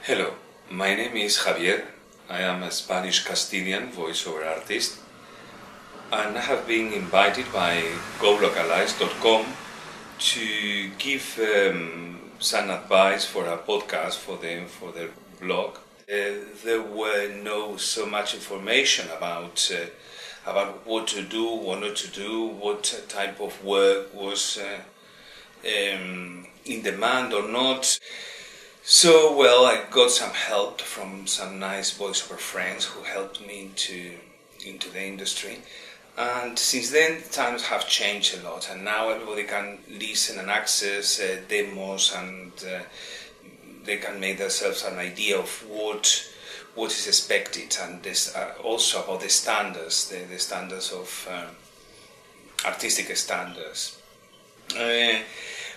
Hello, my name is Javier. I am a Spanish Castilian voiceover artist, and I have been invited by golocalize.com to give some advice for a podcast for their blog. There were no so much information about what to do, what not to do, what type of work was in demand or not. So, well, I got some help from some nice voiceover friends who helped me into the industry. And since then, times have changed a lot, and now everybody can listen and access demos, and they can make themselves an idea of what is expected, and this also about the standards, the standards of artistic standards.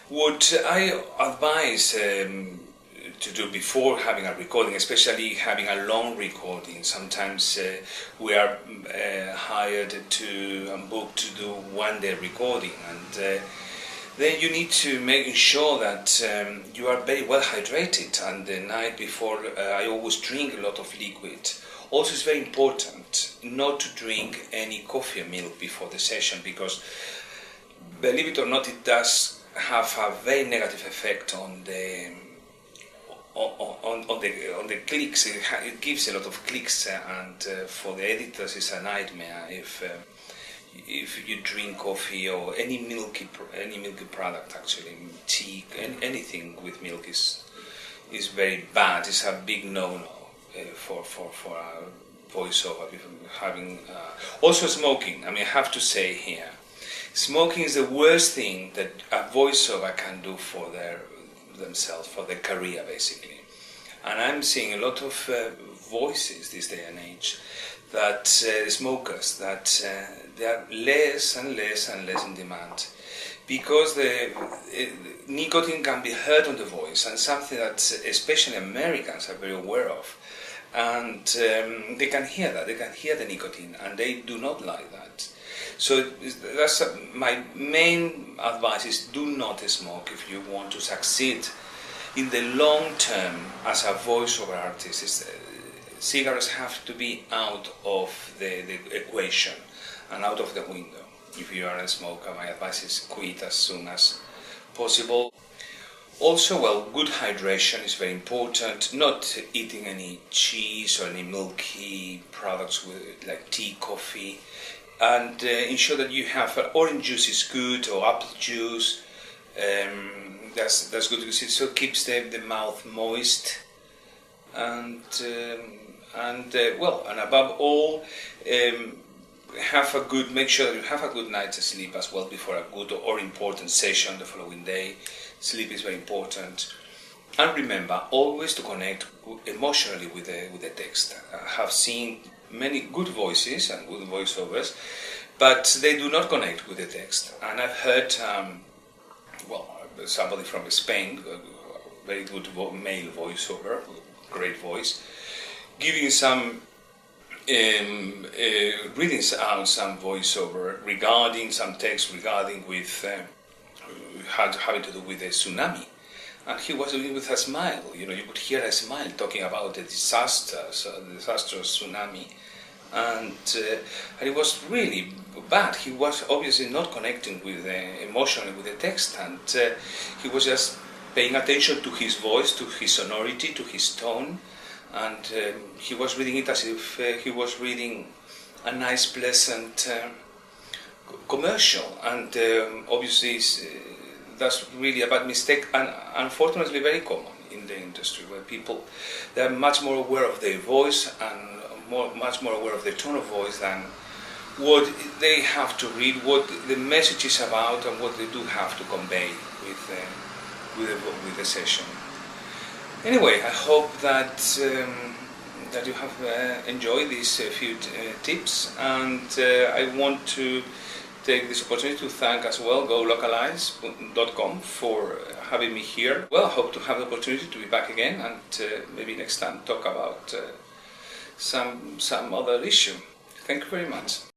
What I advise to do before having a recording, especially having a long recording. Sometimes we are hired and booked to do one-day recording, and then you need to make sure that you are very well hydrated. And the night before, I always drink a lot of liquid. Also, it's very important not to drink any coffee or milk before the session, because, believe it or not, it does have a very negative effect on the clicks. It gives a lot of clicks, and for the editors it's a nightmare if you drink coffee or any milky product. Actually, tea, anything with milk is very bad. It's a big no-no for a voiceover. Having also smoking. I mean, I have to say here, smoking is the worst thing that a voiceover can do for themselves, for their career, basically. And I'm seeing a lot of voices this day and age, that smokers, that they are less and less and less in demand, because the nicotine can be heard on the voice, and something that especially Americans are very aware of, and they can hear that, they can hear the nicotine, and they do not like that. So that's my main advice: is do not smoke if you want to succeed in the long term as a voiceover artist. Cigarettes have to be out of the equation and out of the window. If you are a smoker, my advice is quit as soon as possible. Also, well, good hydration is very important. Not eating any cheese or any milky products like tea, coffee. And ensure that you have orange juice is good, or apple juice. That's good because it keeps the mouth moist. And above all, make sure that you have a good night's sleep as well before a good or important session the following day. Sleep is very important. And remember always to connect emotionally with the text. I have seen many good voices and good voiceovers, but they do not connect with the text. And I've heard, somebody from Spain, a very good male voiceover, great voice, giving some reading out some voiceover regarding some text regarding with having to do with the tsunami. And he was doing it with a smile. You could hear a smile talking about the disastrous tsunami, and it was really bad. He was obviously not connecting with emotionally with the text, and he was just paying attention to his voice, to his sonority, to his tone, and he was reading it as if he was reading a nice, pleasant commercial, and obviously that's really a bad mistake, and unfortunately very common in the industry, where people, they're much more aware of their voice and much more aware of their tone of voice than what they have to read, what the message is about, and what they do have to convey with the session. Anyway, I hope that you have enjoyed these few tips, and I want to take this opportunity to thank as well golocalize.com for having me here. Well, I hope to have the opportunity to be back again, and maybe next time talk about some other issue. Thank you very much.